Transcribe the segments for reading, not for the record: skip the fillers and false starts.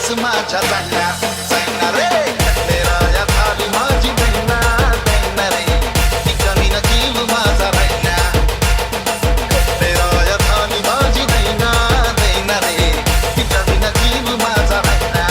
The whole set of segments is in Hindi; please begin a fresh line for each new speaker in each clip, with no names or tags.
हीच माझ्या जाण्या जाईना रे कट्टेराया झाली माझी दैना दैना रे ती कमी न जीव माझा राहिना कट्टेराया झाली माझी दैना दैना रे ती कमी न जीव माझा राहिना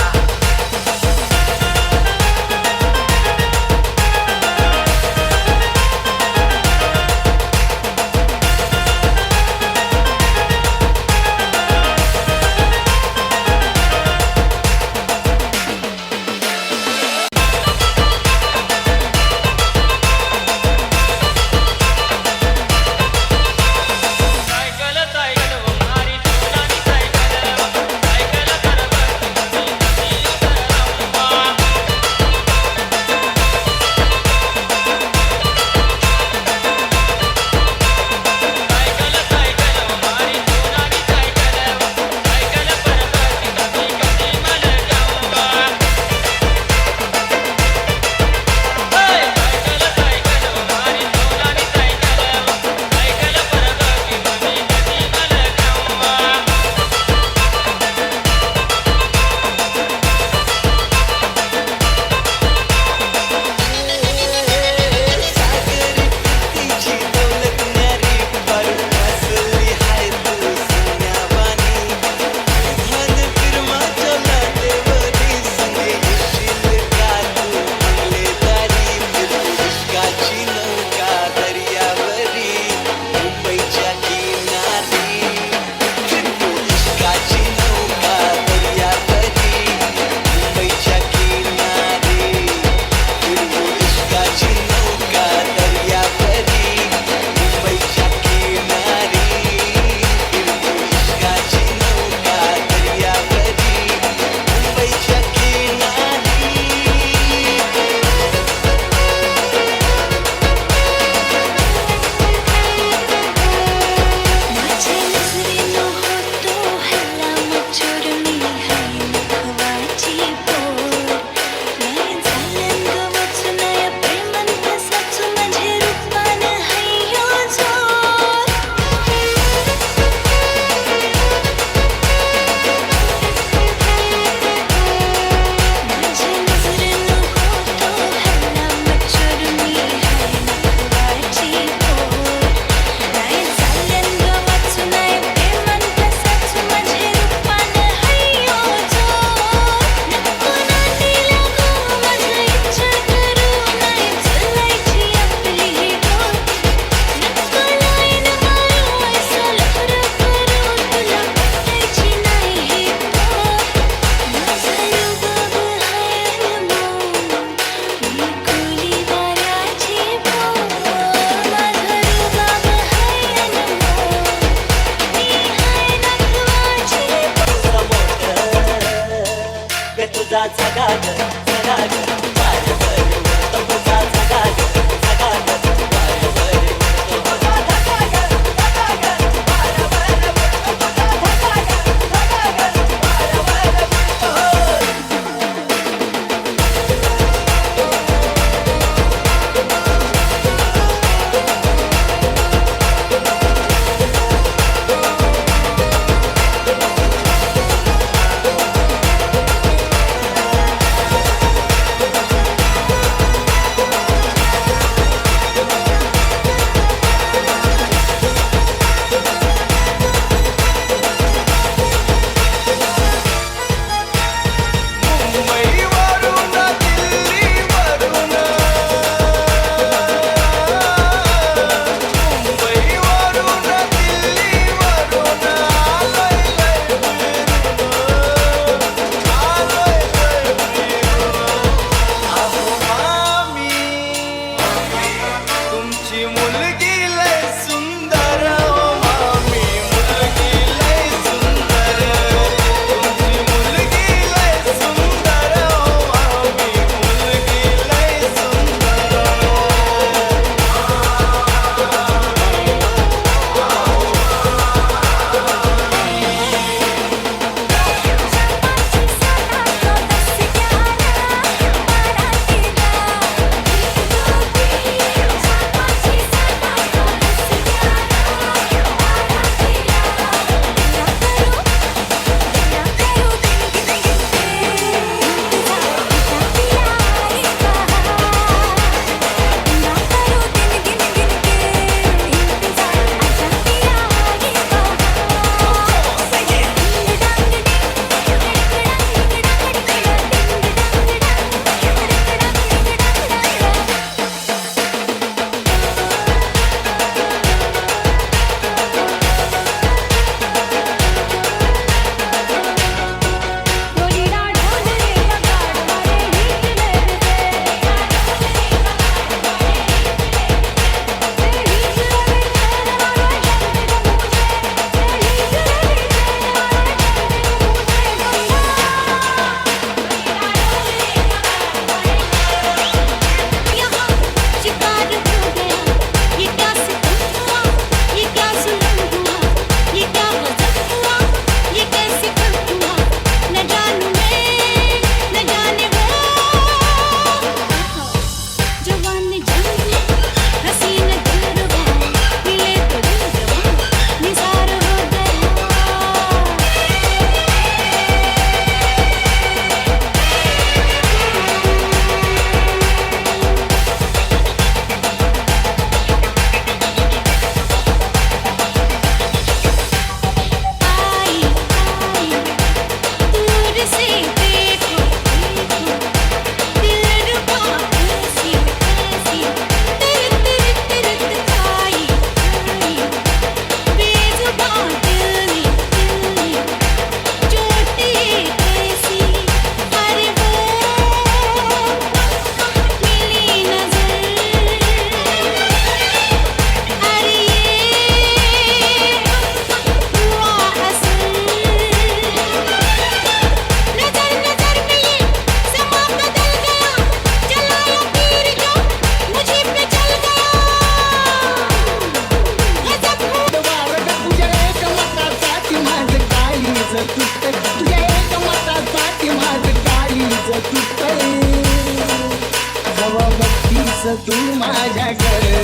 तू माझ्याकडे.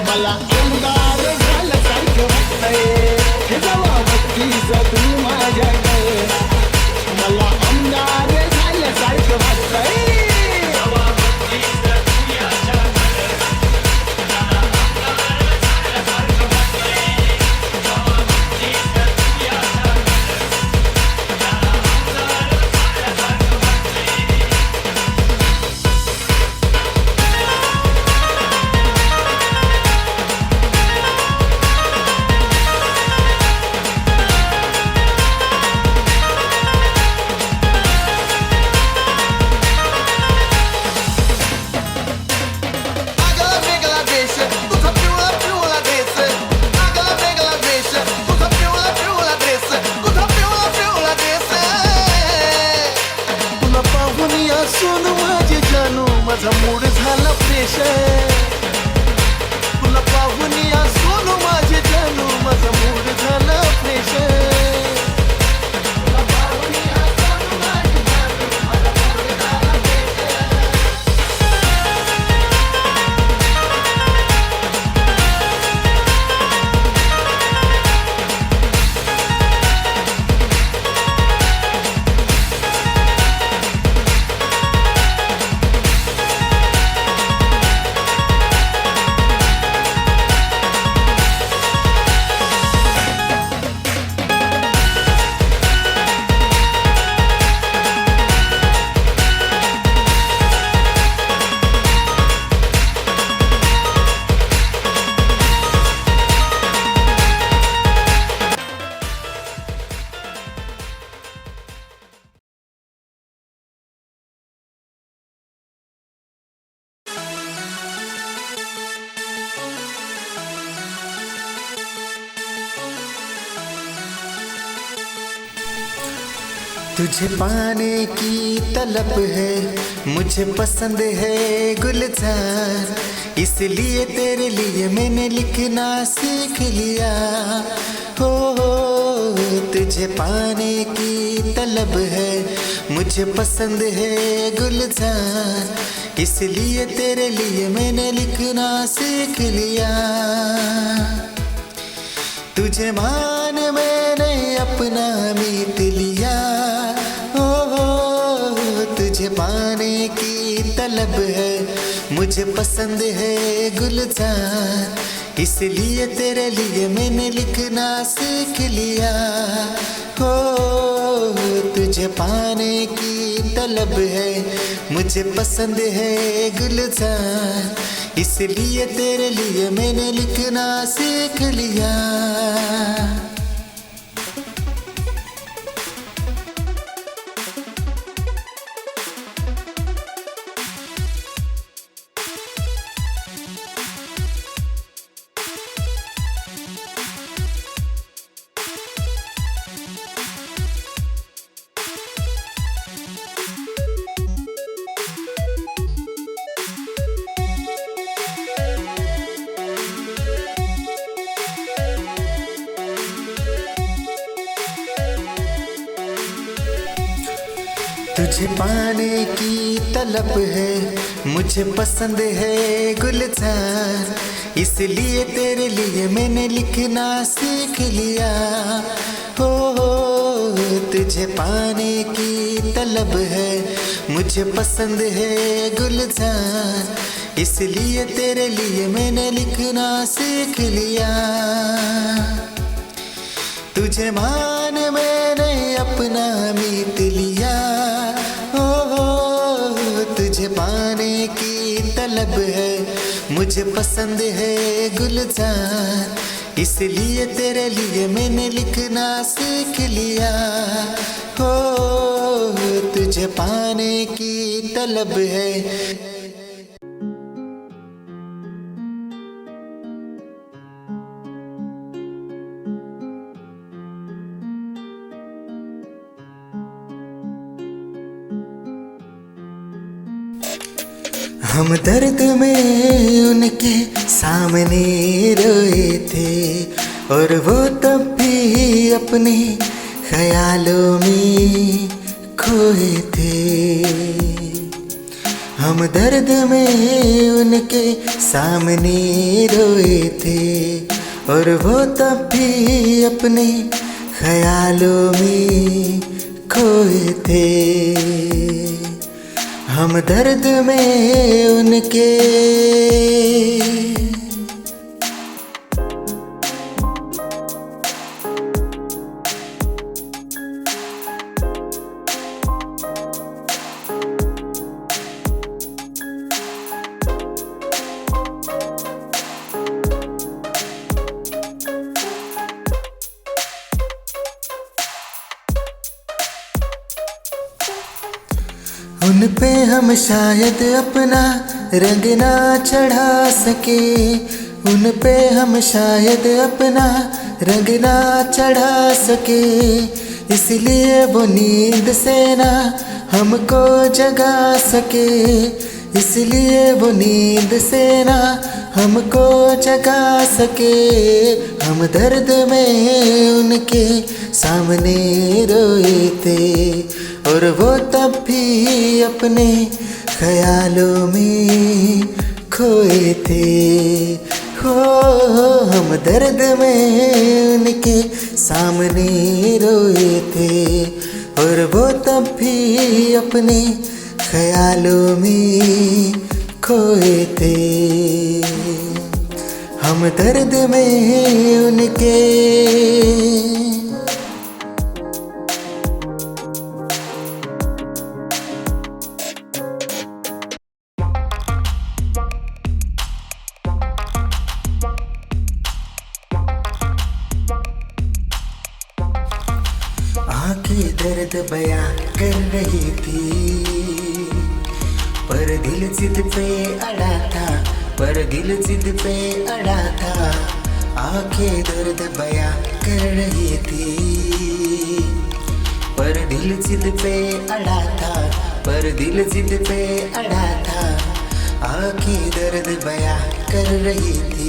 मला आमदार झाल्यासारखं वाटतंय हे जेव्हा बघतीस तू माझ्याकडे. मला आमदार झाल्यासारखं वाटतंय.
आगला वेगळा देश तुझा पिवळा पिवळा ड्रेस. आगला वेगळा देश तुझा पिवळा पिवळा ड्रेस. तुझा पिवळा पिवळा ड्रेस. तुला पाहून या सोनू माझे जानू माझा मूड झाला फ्रेश. तुला पाहून या सोनू माझे जानू माझा मूड झाला फ्रेश.
तुझे पाने की तलब है, मुझे पसंद है गुलजार, इसलिए तेरे लिए मैंने लिखना सीख लिया. हो तुझे पाने की तलब है, मुझे पसंद है गुलजार, इसलिए तेरे लिए मैंने लिखना सीख लिया. तुझे मान मैंने अपना मीत लिया. तुझे पाने की तलब है, मुझे पसंद है गुलजार, इसलिए तेरे लिए मैंने लिखना सीख लिया. हो तुझे पाने की तलब है, मुझे पसंद है गुलजार, इसलिए तेरे लिए मैंने लिखना सीख लिया. तुझे पाने की तलब है, मुझे पसंद है गुलजार, इसलिए तेरे लिए मैंने लिखना सीख लिया. हो तुझे पाने की तलब है, मुझे पसंद है गुलजार, इसलिए तेरे लिए मैंने लिखना सीख लिया. तुझे मान मैंने अपना मीत लिया. तुझे पाने की तलब है, मुझे पसंद है गुलजार, इसलिए तेरे लिए मैंने लिखना सीख लिया. हो तुझे पाने की तलब है. हम दर्द में उनके सामने रोए थे, और वो तब भी अपने ख्यालों में खोए थे. हम दर्द में उनके सामने रोए थे और वो तब भी अपने ख्यालों में खोए थे। हम दर्द में उनके उन पे हम शायद अपना रंग ना चढ़ा सके, उन पे हम शायद अपना रंग ना चढ़ा सके, इसलिए वो नींद से ना हमको जगा सके, इसलिए वो नींद से ना हमको जगा सके। हम दर्द में उनके सामने रोए थे और वो तब भी अपने ख्यालों में खोए थे। हो हम दर्द में उनके सामने रोए थे और वो तब भी अपने ख्यालों में खोए थे। हम दर्द में उनके आंखें दर्द बयां कर रही थी, पर दिल जिद पे अड़ा था, पर दिल जिद पे अड़ा था। आंखें दर्द बयां कर रही थी, पर दिल जिद पे अड़ा था, पर दिल जिद पे अड़ा था। आंखें दर्द बयां कर रही थी।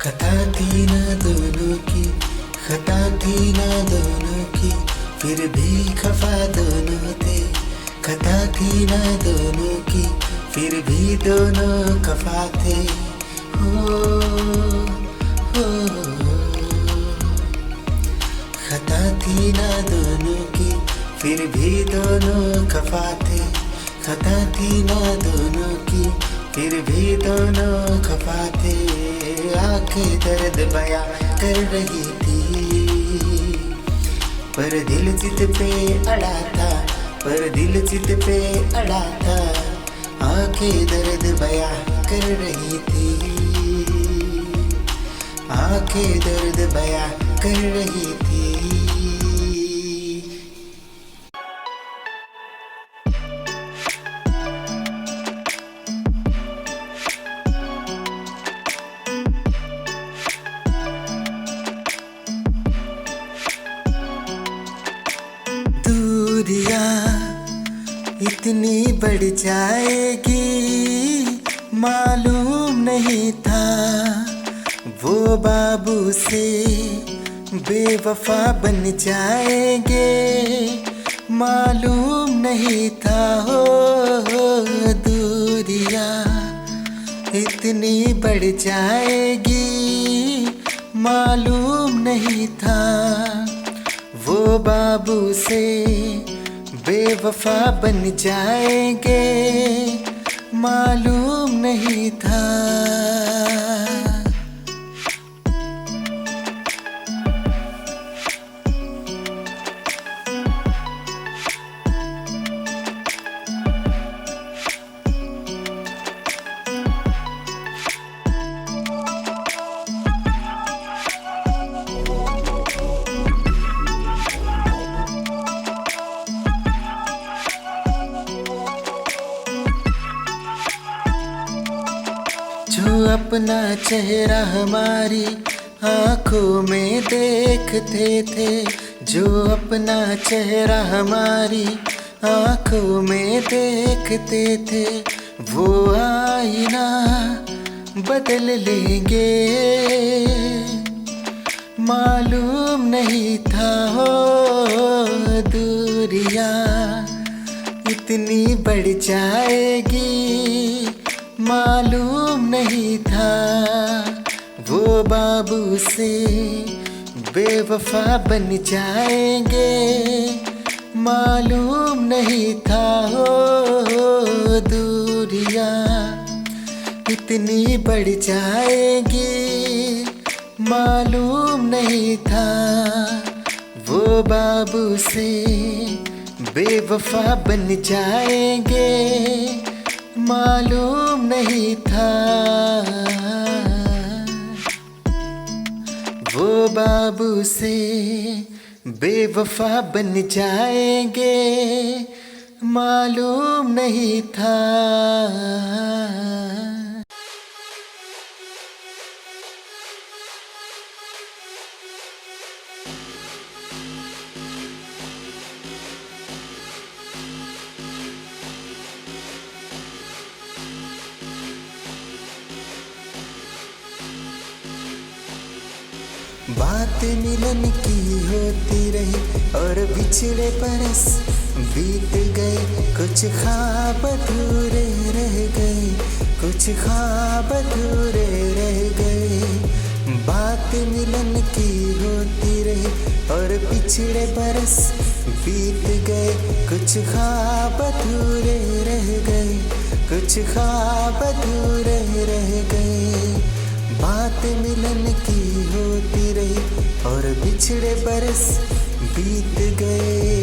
खता थी ना दोनों की, खता थी ना दोनों की, फिर भी खफा दोनों थे। खता थी ना दोनों की, फिर भी दोनों खफा थे। हो खता थी ना दोनों की, फिर भी दोनों खफा थे। खता थी ना दोनों की, फिर भी दोनों खफा थे। आंखें दर्द बयां कर रही थी, पर दिल जिद पे अड़ा था, पर दिल जिद पे अड़ा था। आंखें दर्द बयां कर रही थी, आंखें दर्द बयां कर रही थी। इतनी बढ़ जाएगी मालूम नहीं था, वो बाबू से बेवफा बन जाएंगे मालूम नहीं था। हो दूरियां इतनी बढ़ जाएगी मालूम नहीं था, वो बाबू से बेवफा बन जाएंगे मालूम नहीं था। जो अपना चेहरा हमारी आंखों में देखते थे, जो अपना चेहरा हमारी आंखों में देखते थे, वो आईना बदल लेंगे। मालूम नहीं था हो दूरियां इतनी बढ़ जाएगी, मालूम नहीं था वो बाबू से बेवफा बन जाएंगे। मालूम नहीं था हो दूरियां इतनी बढ़ जाएगी, मालूम नहीं था वो बाबू से बेवफा बन जाएंगे। मालूम नहीं था वो बाबू से बेवफा बन जाएंगे, मालूम नहीं था। बात मिलन की होती रही और बिछड़े बरस बीत गए, कुछ ख्वाब अधूरे रह गए, कुछ ख्वाब अधूरे रह गए। बात मिलन की होती रही और बिछड़े बरस बीत गए, कुछ ख्वाब अधूरे रह गए, कुछ ख्वाब अधूरे रह गए। बात मिलन की होती रही और बिछड़े बरस बीत गए।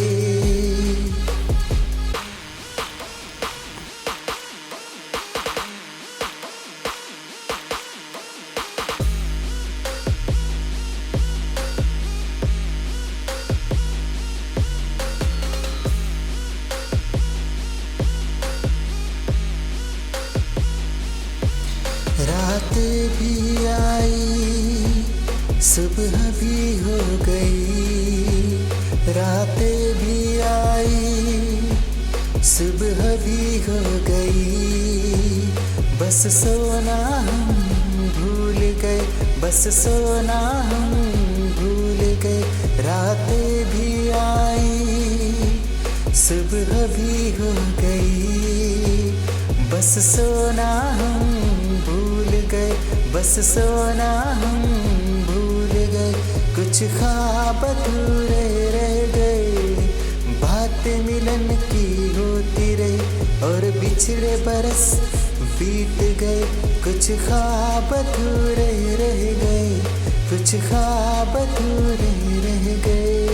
रात भी आई सुबह भी हो गई, रात भी आई सुबह भी हो गई। बस सोना हम भूल गए, बस सोना हम भूल गए। रात भी आई सुबह भी हो गई, बस सोना हम भूल गए, बस सोना हम भूल गए। कुछ ख्वाब अधूरे रह गए, बात मिलन की होती रही और बिछड़े बरस बीत गए। कुछ ख्वाब अधूरे रह गए, कुछ ख्वाब अधूरे रह गए।